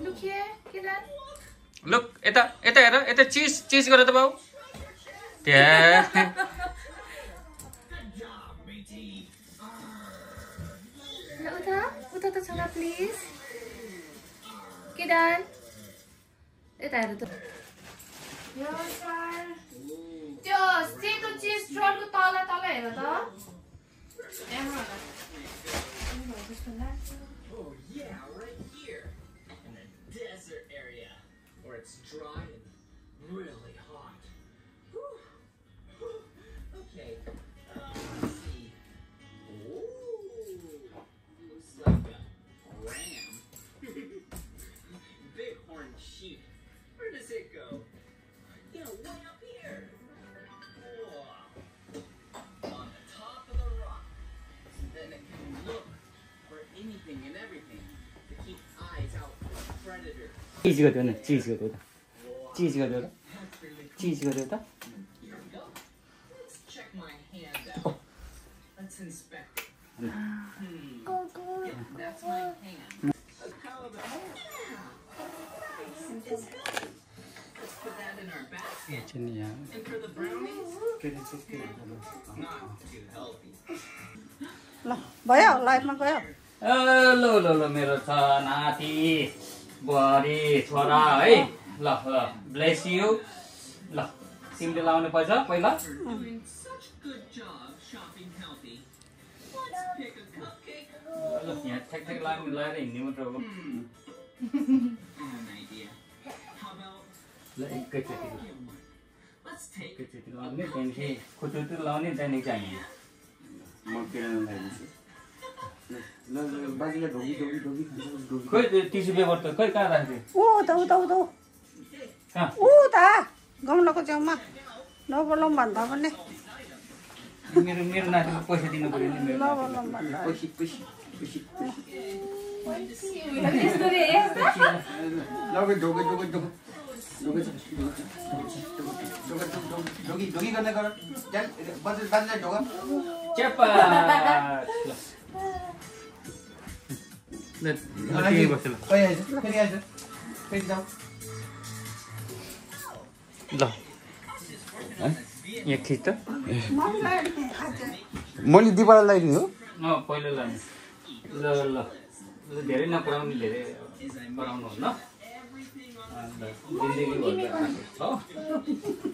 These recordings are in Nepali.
Look here, Kiran. Look, eta cheese garo ta bau. Yeah. Uta ta chana please. Kiran. Eta heru ta. Yes sir. त्यो सेतो चीज ट्रलको तल हेर त. Oh yeah, right here in the desert area where it's dry and really hot. Okay, let's see. Ooh, looks like a ram. Bighorn sheep. Where does it go? Yeah, way up here. On the top of the rock. So then it can look for anything and everything to keep eyes out for predators. Cheese ga deu. Cheese ga deu ta. Here we go. Let's check my hand out. Let's inspect it. Yeah, that's my hand. How about it's good. Let's put that in our basket. And for the brownies, not too healthy. ल भयो लाइफमा गयो ल मेरो छ नाति बुहारी छोरा है ल ब्लेस यु ल तिमीले लाउने पैसा पहिला Doing such good job shopping healthy. Let's pick a cupcake. ल यहाँ ठ्याक लाउने लाएर हिँड्ने मात्र हो I have an idea. How about ल एकैचोटि let's take लाउने त्यहाँदेखि खुट्टु लाउने त्यहाँदेखि चाहिँ म किराना ल्याइदिन्छु ल बाजेले ढोगी खोइ टिस्यु पेपर त खोइ कहाँ राख्थ्यो उता कहाँ उता गमलाको छेउमा नबोलौँ भन्दा पनि मेरो नातिको पैसा दिनु पर्यो नि मेरो नबोलौँ भन्दा ढोगी गर्ने गर बाजेले ढोगा चेप्पा ल त्यही बस्छ ल फेरि आइज फेरि जाऊ ल यहाँ खिच त मैले दिपालाई लगाइदिनु हो पहिला लाने ल धेरै नपढाउने धेरै पढाउनु हो न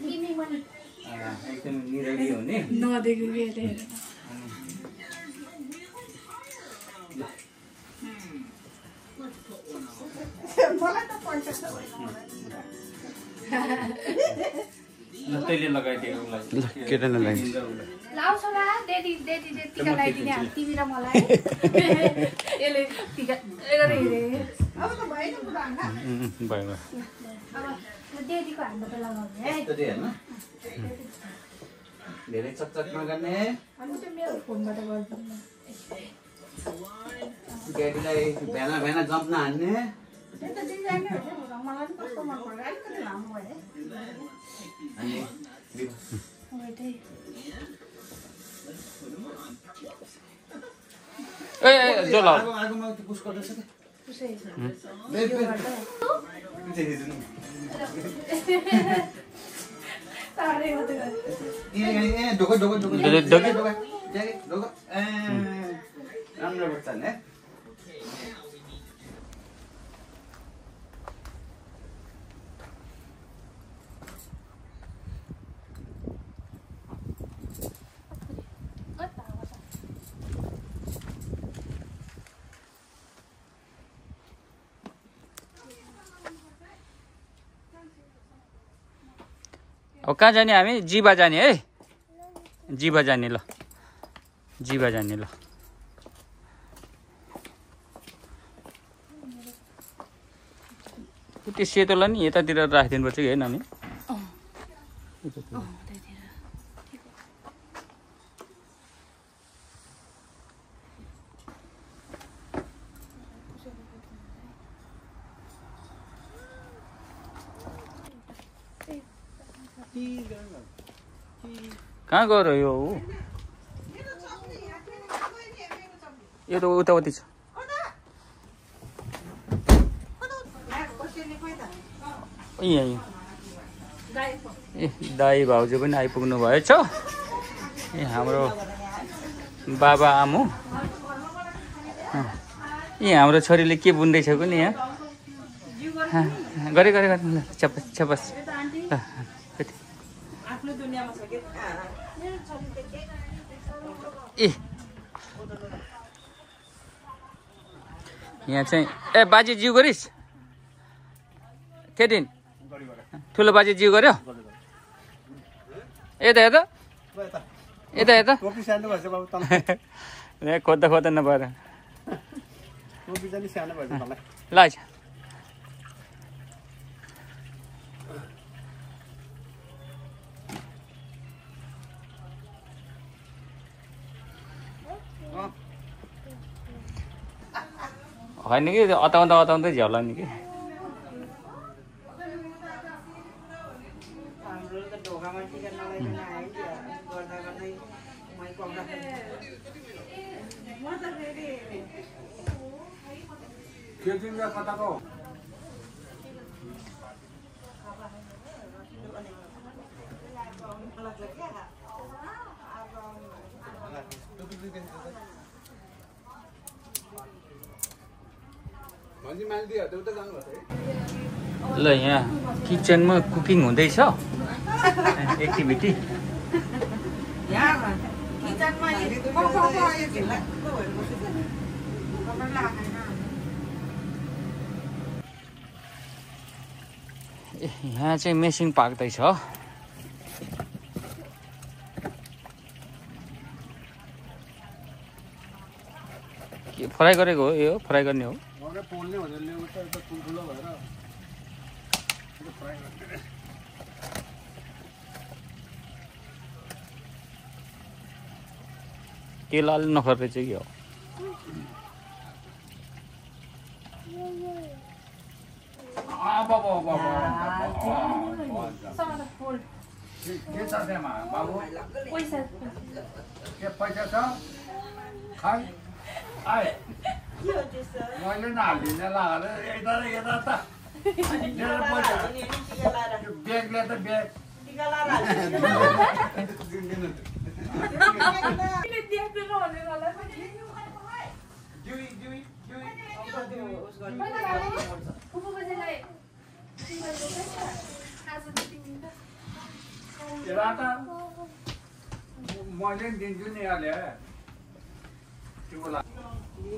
जिन्दगी भर एकदम निरोगी हुने नदेखेको हेरेर मलाई त पैसा छ ल तैँले लगाइदिएको उसलाई ल केटाले लगाइदिनु लाउँछ ला डेडी टिका लगाइदिने तिमी र मलाई यसले टिका गरेर हेरे अब त भएन कुरा हैन भयो अब डेडीको हातबाट लगाउने है यस्तै हैन धेरै चकचक नगर्ने अनि चाहिँ मेरो फोनबाट गर्छु ड्याडीलाई भेना जम्प नहान्ने त्यो त डिजाइनर हो मलाई पनि कस्तो मन पर्यो अलिकति लामो भयो अनि ए जो ल आगोमा त्यो पुस गर्दैछ के पुसै तारे मात्रै ढोको राम्रो बच्चा नि अब कहाँ जाने हामी जिबा जाने है जिबा जाने ल जिबा जाने ल त्यो सेतोलाई नि यतातिर राखिदिनु पर्छ कि होइन नि कहाँ गयो यो यो त उताउति छ यहाँ ए दाई भाउजू पनि आइपुग्नु भएछ ए हाम्रो बाबा आमु यहाँ हाम्रो छोरीले के बुन्दैछ कुनि यहाँ गरे गरे गरे छ्यापस छ्यापस ए यहाँ चाहिँ ए बाजे जिउ गरिस् के दिन ठुलो बाजे जिउ गर्यो यता यता यता यता खोज्दा खोज्दा नभएर ल होइन कि अताउँदा अताउँदै झ्याउला नि कि ल यहाँ किचनमा कुकिङ हुँदैछ एक्टिभिटी यहाँ चाहिँ मेसिन पाक्दैछ के फ्राई गरेको हो यो फ्राई गर्ने हो तेल अलि नखर्दै चाहिँ के हो पैसा छ खाइ आए मैले नहालिदिने लगाएर यता यता त ब्याग ल्या त ब्याग मैले दिन्छु नि हाले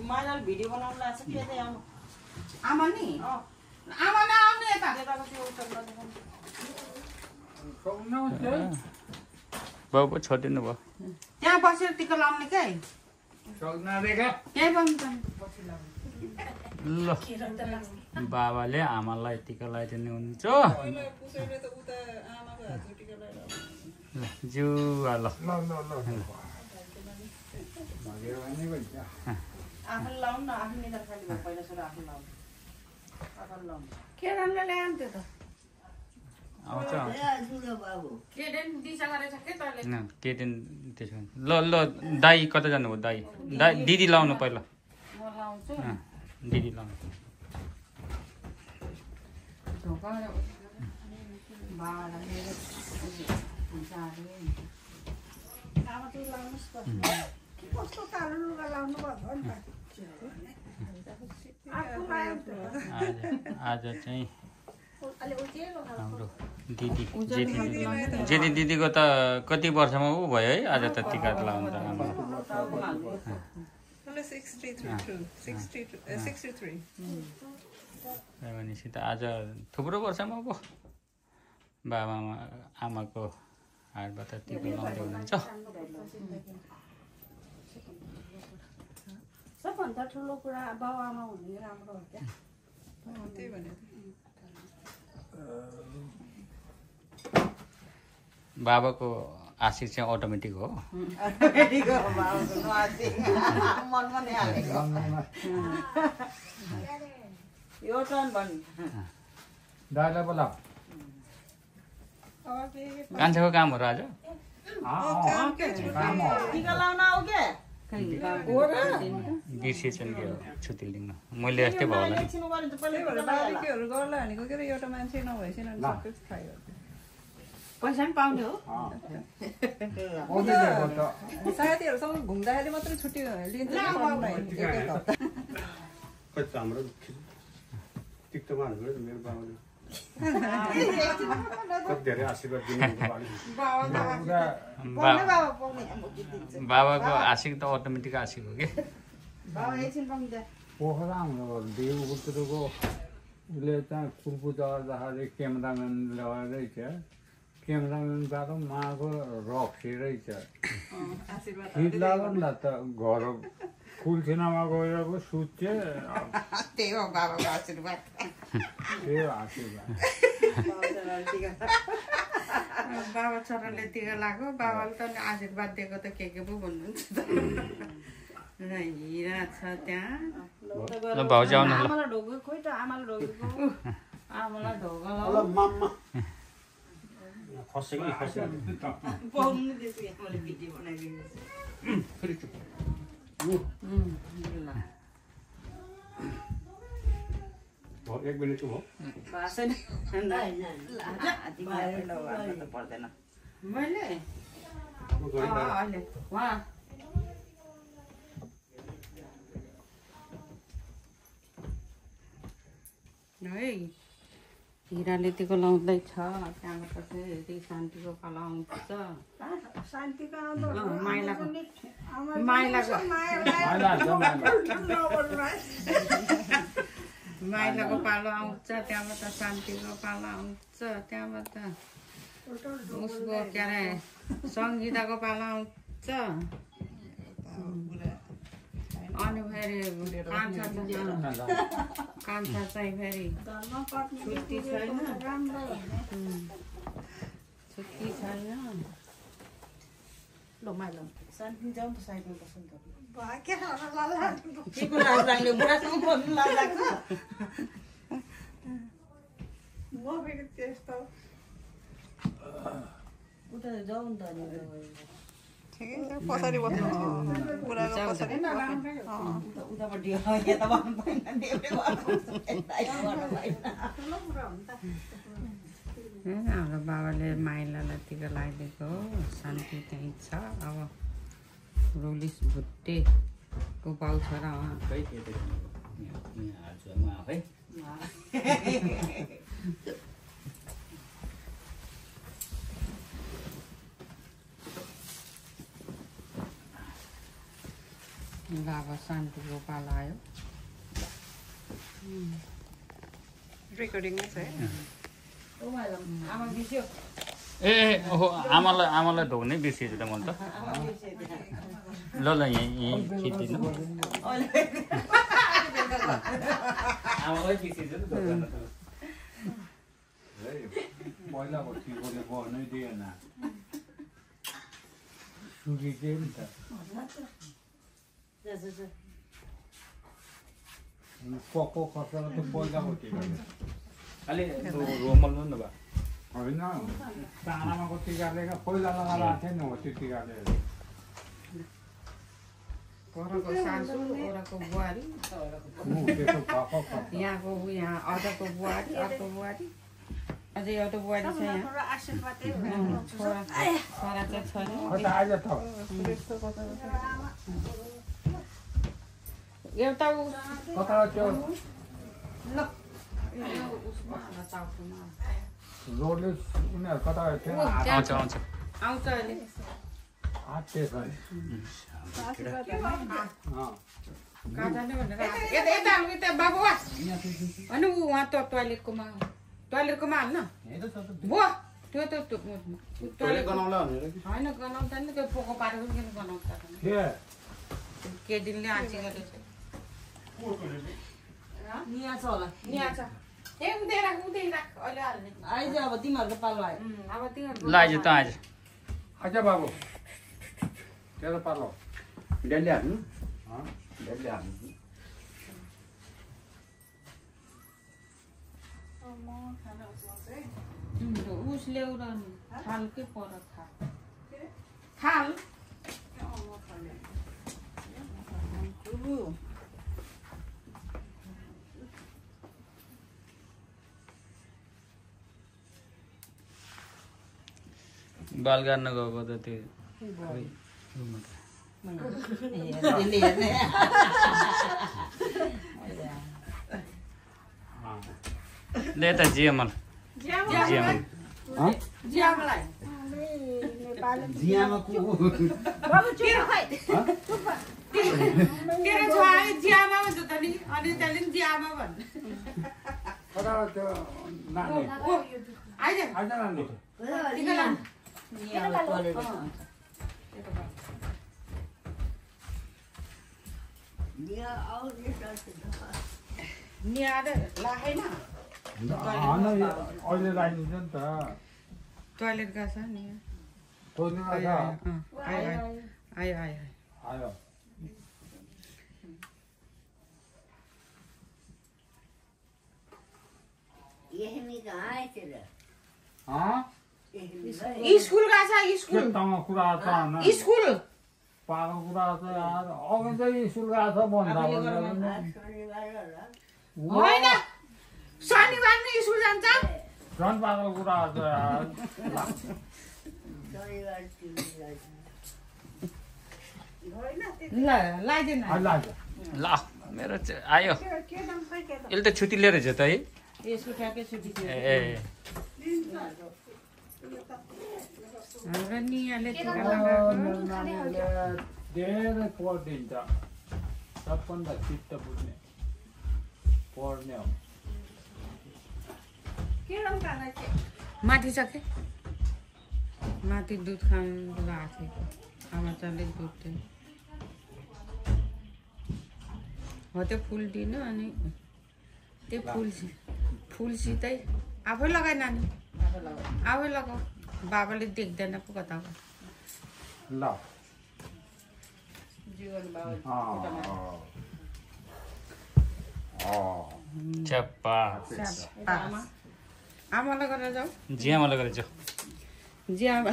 मलाई भिडियो बनाउनु लाग्छ के चाहिँ आउनु आमा नि आमा नआउनु यता बाउ पो छोडिदिनु भयो त्यहाँ बसेर टिका लाउने के ल बाबाले आमालाई टिका लगाइदिनु हुन्छ ल जुवा ल आफूले लाउनु न आफ्नो निधार खाली भयो पहिला सुरु आफूले लाउनु आफूले लाउनु के राम्रो ल्याउनु त्यो त आउँछ के दिन दिशा गरेछ के तैले न के दिन त्यसो ल ल दाई कता जानुभयो दाई दाई दिदी लाउनु पहिला म लाउँछु दिदी लाउनु ढोका बाबालाई हुन्छ अरे आमा चाहिँ लाउनुस् त के कस्तो कालो लुगा लाउनु भयो नि त आज चाहिँ हाम्रो दिदी जेठी दिदीको त कति वर्षमा ऊ भयो है आज त टिका लाउनु त आमा 63 भनेपछि त आज थुप्रो वर्षमा पो बाबा आमाको हातबाट टिका लाउँदै हुनुहुन्छ सबभन्दा ठुलो कुरा बाउ आमा हुने राम्रो हो क्या त्यही भने बाबाको आशिष चाहिँ अटोमेटिक हो कान्छाको काम हो र आज टिका लाउन आऊ के बिर्सेछ नि के हो छुट्टी लिन मैले यस्तै भयो होला नि बाबीहरू गर्ला भनेको के एउटा मान्छे नभएपछि सबै खायो पैसा पनि पाउने हो साथीहरूसँग घुम्दाखेरि मात्रै छुट्टी लिन्छ हाम्रो टिकटकमा हाल्नु मेरो बाबाले धेरै आशीर्वाद बाबाको आशिक त अटोमेटिक आशिक हो कि पोखरा हाम्रो देवपुत्रको उसले चाहिँ कुर्कुचा गर्दाखेरि क्यामेराम्यान लगाएरै छ क्यामेराम्यानबाट माको रक्सी रहेछ खिच लाग्यो नि त घर कुलछिनामा गएर पो सुत्छ त्यही हो बाबाको आशीर्वाद त्यही हो आशीर्वाद बाबा छोराले टिका लाग्यो बाबाले त आशीर्वाद दिएको त के पो भन्नुहुन्छ हिरा छ त्यहाँ भाउजू आउनु ल आमालाई ढोगेको खोइ त आमालाई ढोगेको आमालाई ढोगा खसेको पाउनु त्यसो मैले भिडियो बनाइदिएको एक मिनटको भयो पर्दैन मैले अहिले उहाँ है हिराले तिको लाउँदैछ त्यहाँबाट चाहिँ शान्तिको पालो आउँछ शान्तिको माइलाको माइलाको पालो आउँछ त्यहाँबाट शान्तिको पालो आउँछ त्यहाँबाट उसको के अरे सङ्गीताको पालो आउँछ अनि फेरि कान्छा चाहिँ फेरि छुट्टी छैन छुट्टी छैन ल माइला शान्ति जाउँ त साइडमा बस्नु त उता जाउँ नि त पछाडि बस्नु हाम्रो बाबाले माइलालाई टिका लगाइदिएको शान्ति त्यहीँ छ अब रोलिस भुट्टेको बाउ छोरा अब शान्तिको पालो आयो रेकर्डिङमा छ आमा बिस्यो ए ओहो आमालाई ढोग्नै बिर्सिएछु त मैले त ल यहीँ खिचिदिनु आमालाई बिर्सिएछु त पहिलाको टिकोले बस्नै दिएन सुकिदियो नि त पक्को खसेर त पहिलाको टिकाले अलि रोमल न भा होइन चानामाको टिकाले पहिला लगाएर आएको थिएन हो त्यो टिकाले परको सासु ओराको बुहारी यहाँको यहाँ अर्को बुहारी अर्को बुहारी अझै एउटा बुहारी छ यहाँ छोरा चाहिँ छैन एउटा ल रोडले उनीहरू कता थियो आउँछ आउँछ आउँछ अहिले बाबु होइन उहाँ त टोइलेटकोमा हाल्न भयो त्यो त टोइलेट होइन गनाउँछ नि त्यो पोको पारेको किन गनाउँछ केटीले आँची गरेको छ होला छ ए उतै राख अहिले हाल्ने आइज अब तिमीहरूको पालो आयो अब तिमीहरूको ल आइज त आइज अच्छा बाबु तेरो पालो डेली हाल्नु डेली हाल्नु उस ल्याउनु थाल के पर थाल बाल काट्न गएको त त्यो ले त जिएमएल जिएमएल जियामा को तेरो छोराले जियामा भन्छ त नि अनि त्यसले नि जियामा भन्छ त्यो नानी आइज आइज नानी निहार लाखेन अहिले लगाइदिन्छ नि त टोइलेट गएको छ नि टोइलेट आयो आयो आयो आयो स्कुल गएको छ स्कुल कुरा छ स्कुल पाएको कुरा छ अघि चाहिँ स्कुल गएको छ भन्दा होइन शनिबार नै स्कुल जान्छ झन् पाएको कुरा छ ल लगाइदिनु ल मेरो आयो यसले त छुट्टी लिएर छ त है यसको ठ्याक्कै छुट्टी ए हाम्रो नियाले धेरै पढिदिन्छ सबभन्दा चित्त बुझ्ने पढ्ने हो माथि छ के माथि दुध खानु लगाएको थियो आमा चाले दुध थियो हो त्यो फुल दिनु अनि त्यो फुलसितै आफै लगाइ नानी आफै लगाऊ बाबाले देख्दैन पो कता ल चप्पा आमालाई गरेर जाऊ जियामालाई गरेर जाऊ जियामा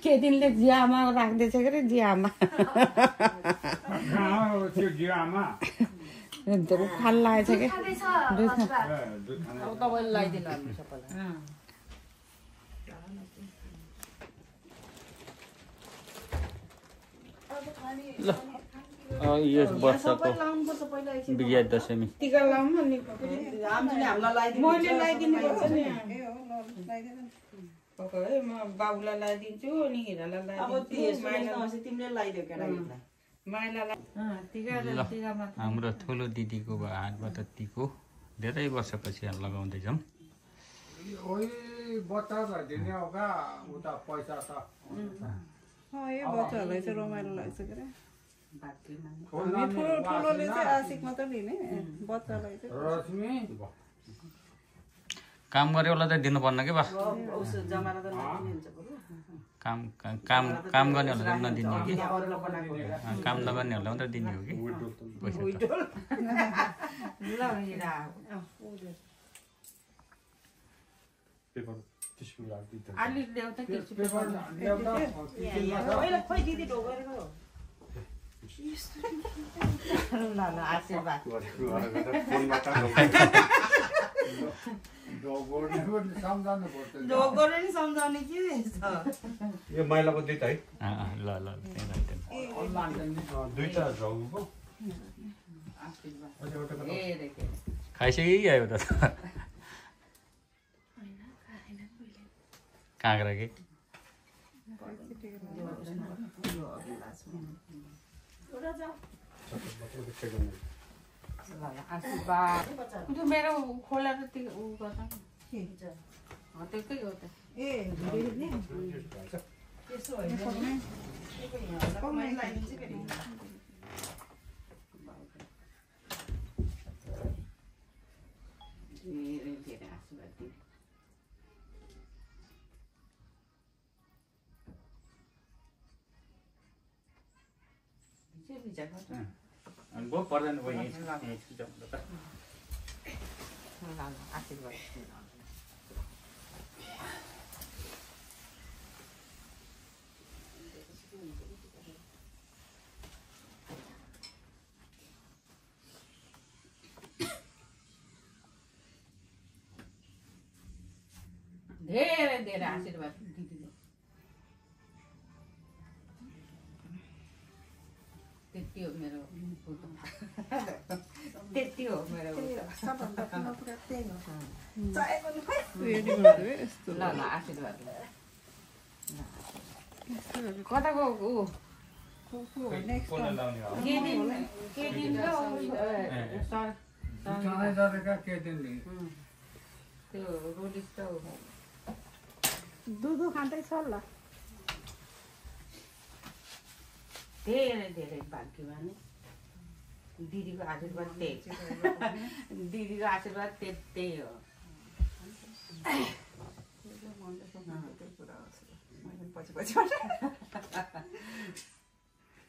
के दिनले जियामा राख्दैछ के रे जियामा त्यो जिरामा उखाल लागेछ कि तपाईँले लगाइदिनु हामी सबैलाई ल यो वर्षको विजया दशमी टिका लाउँ नि मैले लगाइदिनु पर्छ नि है म बाबुलाई लगाइदिन्छु अनि हिरालाई लगाइदिन्छु माइलालाई टिका हाम्रो ठुलो दिदीको हातबाट टिको धेरै वर्षपछि लगाउँदैछौँ बच्चा दिने हो का उता पैसा छ बच्चाहरूलाई चाहिँ रमाइलो लाग्छ के ठुलोले चाहिँ आशिक मात्र लिने बच्चालाई चाहिँ रश्मि काम गरेवाला त दिनुपर्न के बा काम गर्नेहरूलाई नदिने हो कि काम नगर्नेहरूलाई मात्रै दिने हो कि अलिक ल्याउँदा के सम्झाउने के यो माइलाको दुईटा है ल ल दुईटा झगुको खाइसक्यो त काँक्रा के त्यो मेरो खोला त त्यो उ गर्छ त्यसकै हो त गो पर्दैन गयो धेरै धेरै आशीर्वाद दिदीले त्यति हो मेरो त्यति हो मेरो सबभन्दा ठुलो कुरा त्यही हो चाहेको नि खै रेडी गर्दै यस्तो ल ल आशीर्वाद कताको ऊ नेक्स्ट सधैँ सधैँका के दिनले त्यो रोडिस त दुधु खाँदैछ ल धेरै धेरै भाग्यमा नि दिदीको आशीर्वाद त्यही दिदीको आशीर्वाद त्यही हो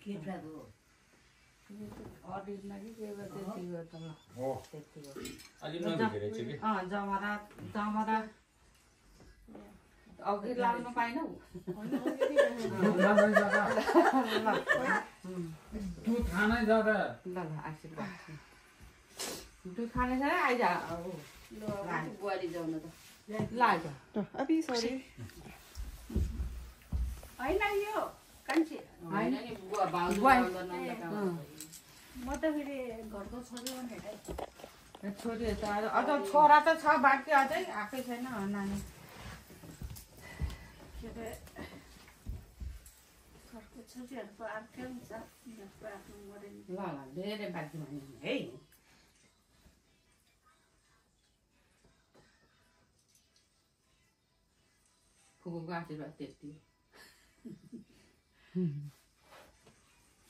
के प्रभु अडिटमा कि के गर्छ त्यति हो त ल त्यति हो अलि नबिग्रेछ कि जमरा अघि लाउनु पाइनौ दुध खानै छ र ल आशीर्वाद दुध खाने छ आइज बुहारी जाउन त ल आइज अभी सरी होइन यो कान्छी होइन नि बुवा भाउजू बुहारी। म त फेरि घरको छोरी हो नि छोरी त अझ छोरा त छ बाँकी अझै आएकै छैन नानी के अरे घरको छोरीहरूको अर्कै हुन्छ उनीहरूको आफ्नो मरे नि ल धेरै बाँकी भन्नु है फुपूको आशीर्वाद त्यति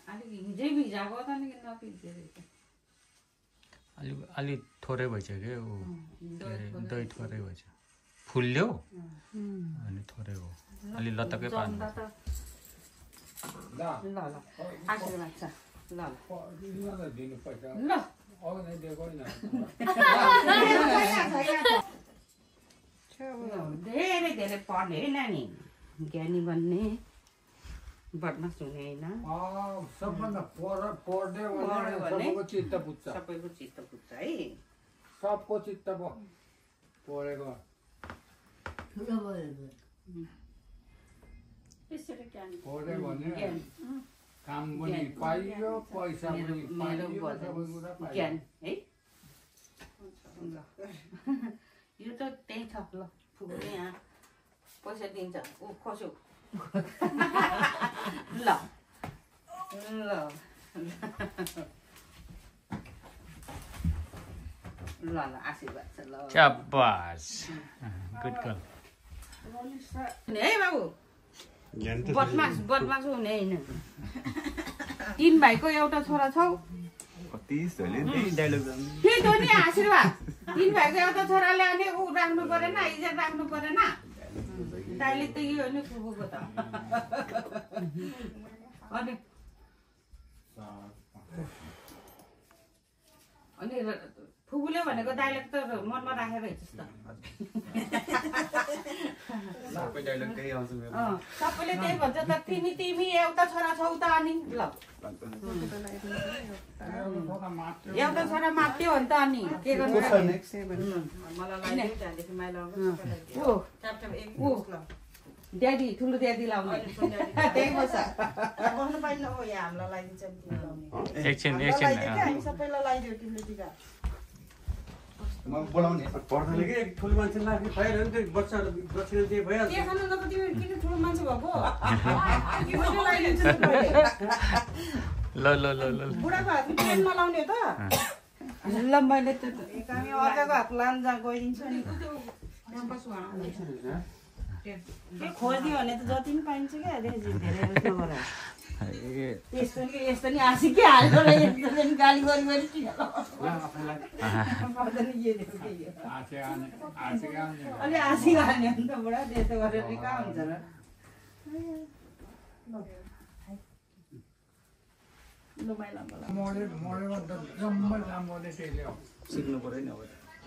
अलिक हिजै भिजाएको त नि नभिजेको अलि थोरै भएछ कि ऊ दही थोरै भएछ फुल्यो अनि थोरै हो अलि लतकै पार्नु ल ल आशीर्वाद छ ल दिनुपर्छ ल अघि नै दिएको होइन धेरै धेरै पढ्ने है नानी ज्ञानी बन्ने बदमास हुने होइन सबभन्दा पढ्यो भने सबैको चित्त बुझ्छ सबैको चित्त बुझ्छ है सबको चित्त पढेको ठुलो भयो त्यसरी ज्ञान पढ्यो भने काम पनि पाइयो पैसा पनि पाइयो सबै कुरा पाइयो ज्ञान है ल यो त त्यही छ ल फुपूले यहाँ पैसा दिन्छ ऊ खस्यो ल ल ल ल आशीर्वाद छ ल शाबास गुड गर्ल है बाबु ज्ञान त बदमास हुने होइन 3 भाइको एउटा छोरा छौ कति सले त्यही डायलग त्यही त नि आशीर्वाद 3 भाइको एउटा छोराले अनि ऊ राख्नु परेन इज्जत राख्नु परेन दाइले त यो नि फुपूको त अनि फुपूले भनेको दाइले त मनमा राखेर हिँड्छ त सबै डायलग त्यही आउँछ मेरो सबैले त्यही भन्छ त तिमी एउटा छोरा छौ त अनि ल एउटा छोरा मात्यो भने त अनि के गर्नु ड्याडी ठुलो ड्याडी लाउने त्यही पर्छ भन्नु पाइन्न हो यहाँ हामीलाई लगाइदिन्छ नि तिमी लाउने एकछिन हामी सबैलाई लगाइदियो तिमीले टिका म बोलाउने पर्दैन के ठुलो मान्छे लाग्ने भइरह्यो नि त्यो बच्चाहरू दक्षिण दिए भइहाल्छ के खानु नपो तिमी किन ठुलो मान्छे भएको मैले लगाइदिन्छु नि मैले ल ल ल ल बुढाको हातमा ट्रेनमा लाउने त ल मैले त हामी अर्काको हात लान जा गइदिन्छ नि के खोजिदियो भने त जति पनि पाइन्छ क्या धेरै नगर यस्तो नि आसी के हाल्यो र यस्तो पनि गाली गरी अलि आसी हाल्ने हो नि त बुढा त्यस्तो गरेर कहाँ हुन्छ र मरेको त जम्मै राम्रोले त्यसले हो सिक्नु पर्यो नि अब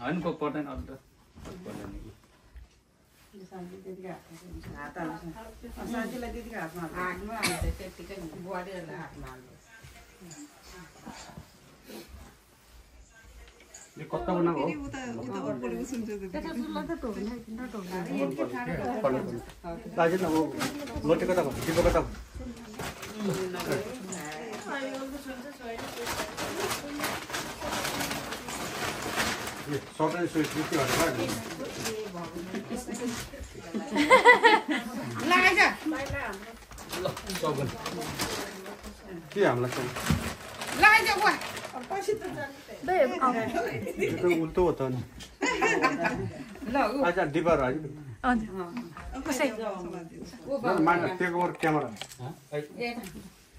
होइन को पर्दैन अरू त पर्दैन साथीलाई दिदीको हातमा हातमा हाल्छ त्यतिकै बुहारीहरूलाई हातमा हाल्छ यो कता बनाएको हो दाजु न हो लोटे कता भयो दिपो कता सटन स्विच के हटाएर लगाइछ ल सगुन के हामीलाई लगाइछ बुवा त्यो उल्टो हो त नि ल उ आज डिपर है मान्छे टेक ओभर क्यामेरा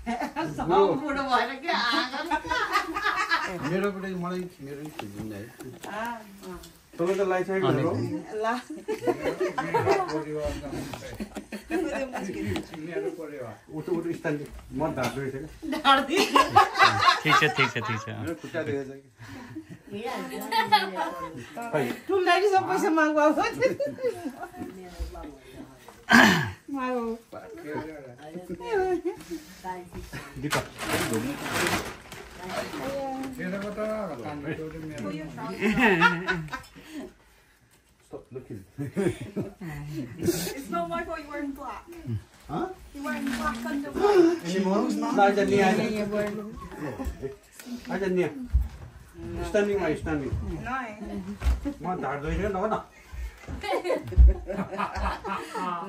बुढो भएर के मेरोपट्टि मलाई मेरो खिच्दिन है तपाईँ त लाइसकेको हो उठो उठो स्थान म ढाड्दै छ ठीक छ ठीक छ ठीक छ मेरो खुट्टा देखेछ कि ठुल्दाखेरि सब पैसा माग्नु आउँछ Deepak Stop looking. It's not my fault you're wearing black. Huh? You're wearing black underwear. Anymore? Aja ni aja. Aja ni. Standing my standing. No. म ढाड्दै थिएँ न हो न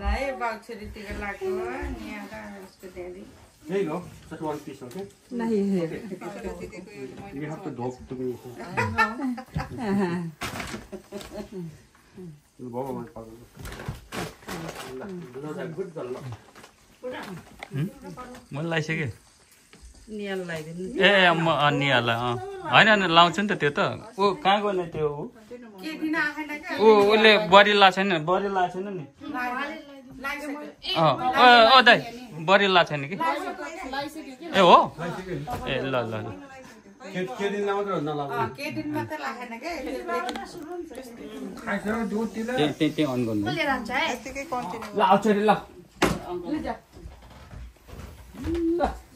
ल है बाउछोरीतिर लाग्यो यहाँ त उसको daddy There you go. Just one piece, okay? नहीं है You have to dog to me. भगवान पागल गुड गर्नु मैले लाइसकेँ नियाल लगाइदिनु ए म नियालाई होइन होइन लाउँछु नि त त्यो त ऊ कहाँ गर्ने त्यो ऊ के दिन आएन क्या उसले बडी लाएको छैन बडी लाएको छैन नि ओ दाइ बडी लाएको छैन कि ए हो ए ल ल ल के दिन लाउँछ नलाउँछ के दिन मात्र लागेन के त्यही अन गर्नु लिएर आउँछ है ल आउँछ अरे ल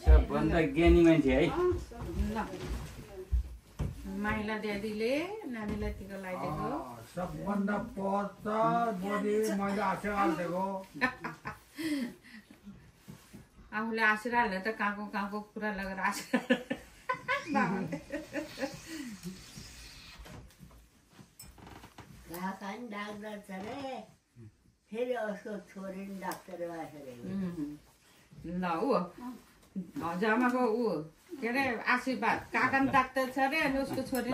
सबभन्दा ज्ञानी मान्छे है ल माइला ड्याडीले नानीलाई टिका लगाइदिएको सबभन्दा पर्छ बडी मैले आशीर्वाद दिएको आफूले आशीर्वाद हाल्ने त कहाँको कुरा लगेर आशीर्वाद डाक्टर छ रे फेरि उसको छोरी डाक्टर ल ऊ हजुरआमाको ऊ के अरे आशीर्वाद काका डाक्टर छ अरे अनि उसको छोरी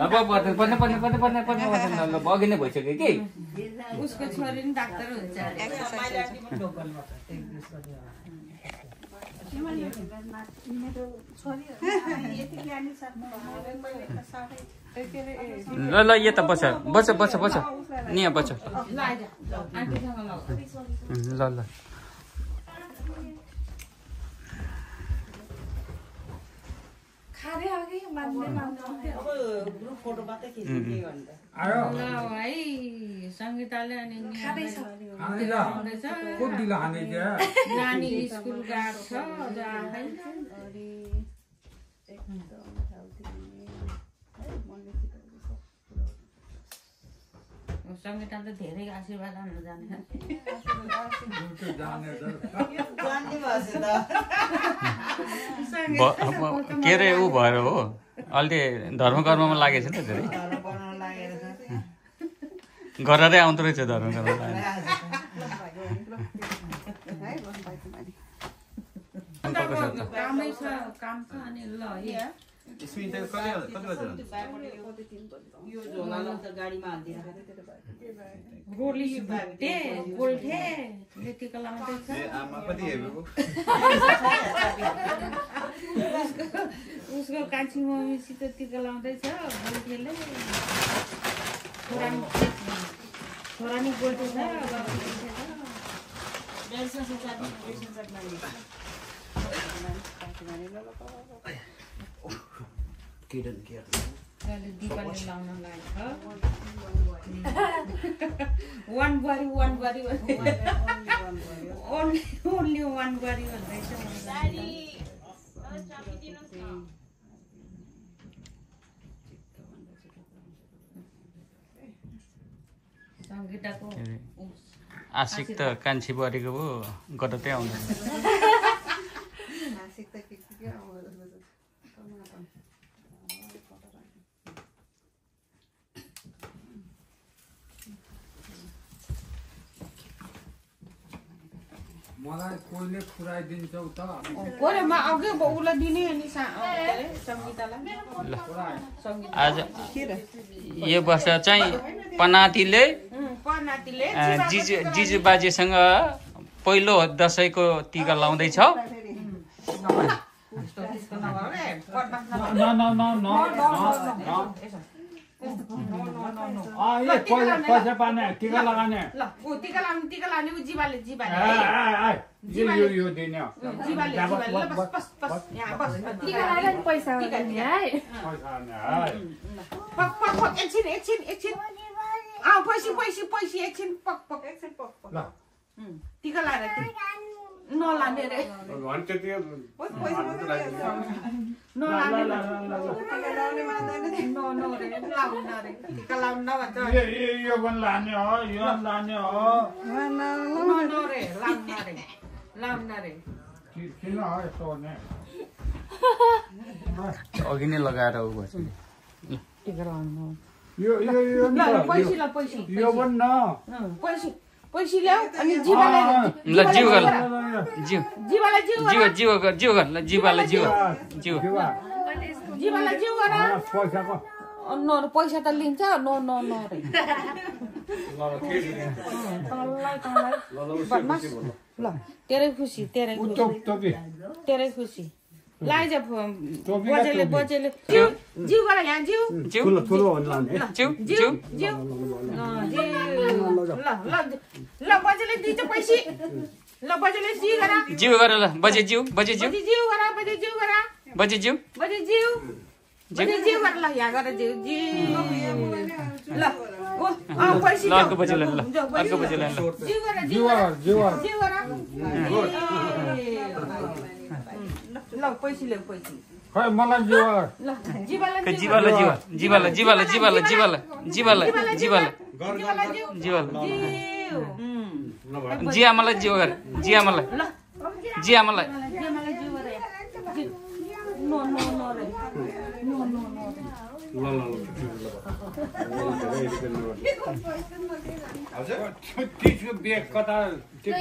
अघि नै भइसक्यो कि उसको छोरी नि डाक्टर हुन्छ ल ल यता बस बस बस बस नि यहाँ बस ल आइज आन्टीसँग ल ल ल खाँदै अघि मान्दै मान्दै ग्रुप फोटो मात्रै खिच्नु के गर्नु आयो ल है सङ्गीताले अनि खाँदैछ खुब दिला हाने क्या नानी स्कुल गएको छ सङ्गीता त धेरै आशीर्वाद हाल्नु जाने के अरे ऊ भएर हो अहिले धर्मकर्ममा लागेको छ नि धेरै गरेरै आउँदो रहेछ धर्मकर्म कामै छ काम छ अनि ल स्पिन चाहिँ कति बजे यो झोलालाई त गाडीमा हाल्दिन रोली भुटे गोल्ठे टिका लगाउँदैछ आमा पनि हेरेको उसको कान्छी मम्मीसित टिका लगाउँदैछ गोल्ठेले छोरा नि गोल्ठे छ दिपाले लाउन लाग्यो वान बुहारी ओन्ली वान बुहारी भन्दैछ सङ्गीताको आशिक त कान्छी बुहारीको भयो गटतै आउँदैन मलाई कोहीले पुऱ्याइदिन्छौ त कोले म अघि उसलाई दिने अनि सङ्गीतालाई आज यो वर्ष चाहिँ पनातिले जिजु बाजेसँग पहिलो दसैँको टिका लाउँदैछ पैसा पाने टिका लगाने टिका लाउने जीवाले यो दिने पैसा एकछिन टिका लाएर नलाने रे यो पनि लाने हो यो लाने हो किन हो यस्तो भने अघि नै लगाएर यो पनि न पैसा ल्याऊ अनि जीवालाई ल जिउ गर जीवालाई जिउ गर पैसाको पैसा त लिन्छ रे ल तेरै खुसी तेरै खुसी लाइज बजेले जिउ गर यहाँ जिउ ल बजेले दिन्छ पैसा ल बजेले जिउ गर ल बजे जिउ गर ल यहाँ गर जिउ ल पैसा अर्को बजे ल अर्को बजे ल ल पैसा ल्याऊ पैसा खै मलाई जिया मलाई जिउ गर जिया मलाई ब्याग कता त्यो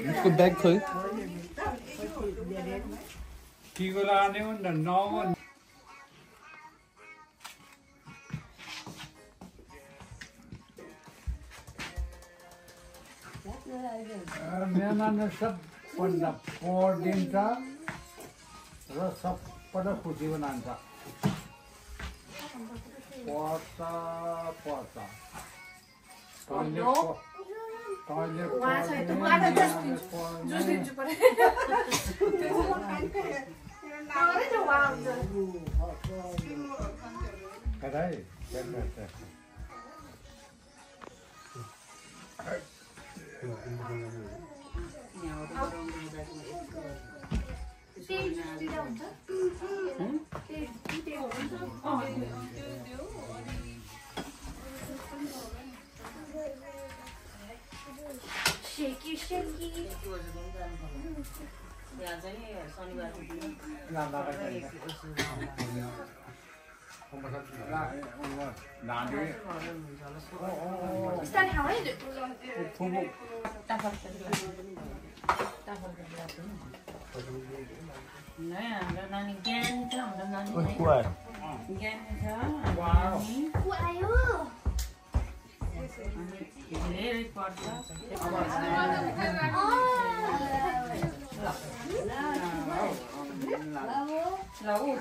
उसको बैग खोल टिको लाने हो नि त मेहमानले सबभन्दा पढिदिन्छ र सबबाट खुसी बनान्छ पढ्छ Shaky.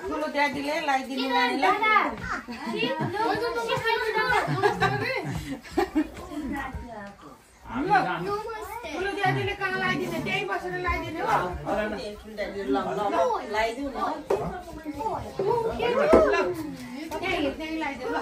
ठुलो ड्याडीले लगाइदिनु नानीलाई ठुलो ड्याडीले कहाँ लगाइदिने त्यही बसेर लगाइदिने हो त्यही लगाइदिनु ल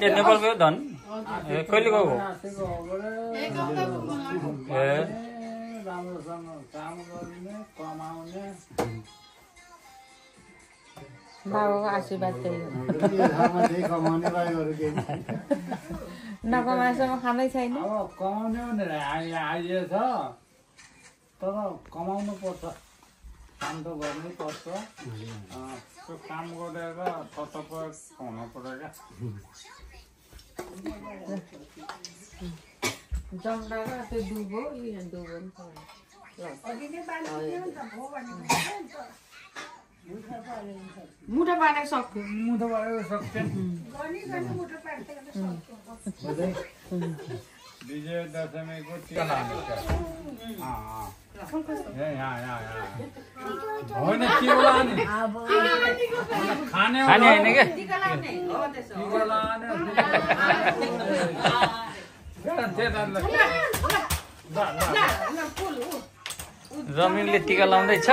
नेपालको धन कहिले गएको राम्रोसँग काम गर्ने कमाउने बाबाको आशीर्वाद त्यही हो नकमाएसम्म खाँदै छैन अब कमाउने भनेर आइएछ तर कमाउनु पर्छ काम त गर्नै पर्छ त्यो काम गरेर तत्पर हुनु पर्यो क्या जम्रा र त्यो दुबो दुबो मुठो पारेको सक्यो मुठो पारेको सक्छ विजय दशमीको टिका लाने होइन टिका लाने खाने होइन क्या टिका लाने जमिनले टिका लाउँदैछ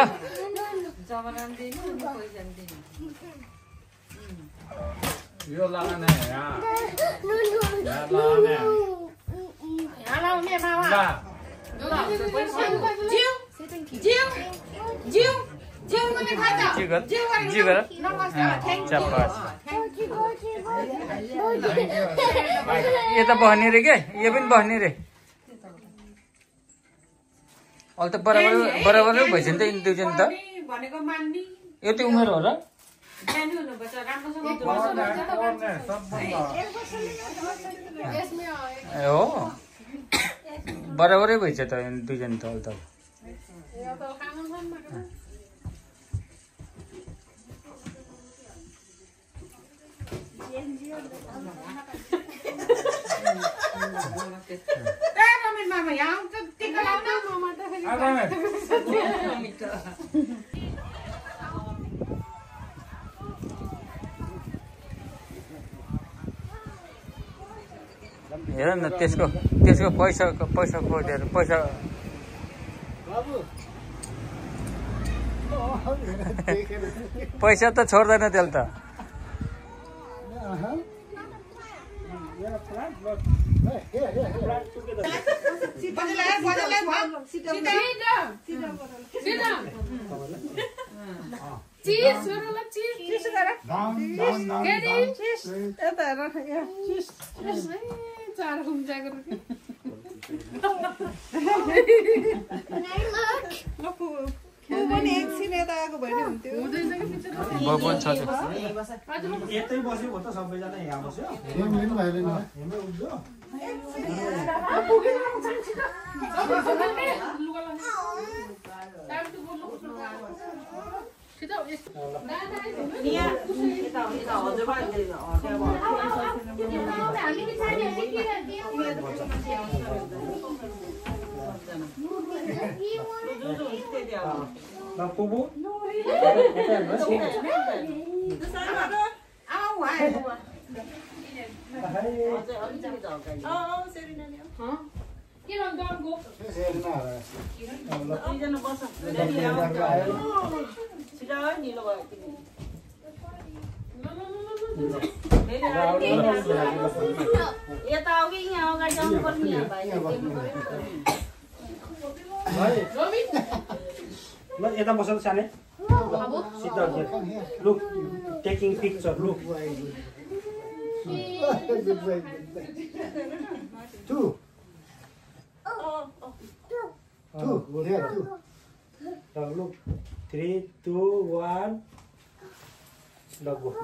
यो लाने लाने यता बस्ने रे क्या यो पनि बस्ने रे अहिले त बराबरै भएछ नि त यिनी दुईजना त यति उमेर हो र ए हो बराबरै भएछ त यिनी दुईजना त अहिले त मामा यहाँ आउँछ टिका लाउन हेर न त्यसको पैसा खोजेर पैसा त छोड्दैन त्यसले त यतै बस्यो त सबैजना यहाँ बस्यो यता बस्नु सानै look taking picture look Two. Look 3, 2, 1 go.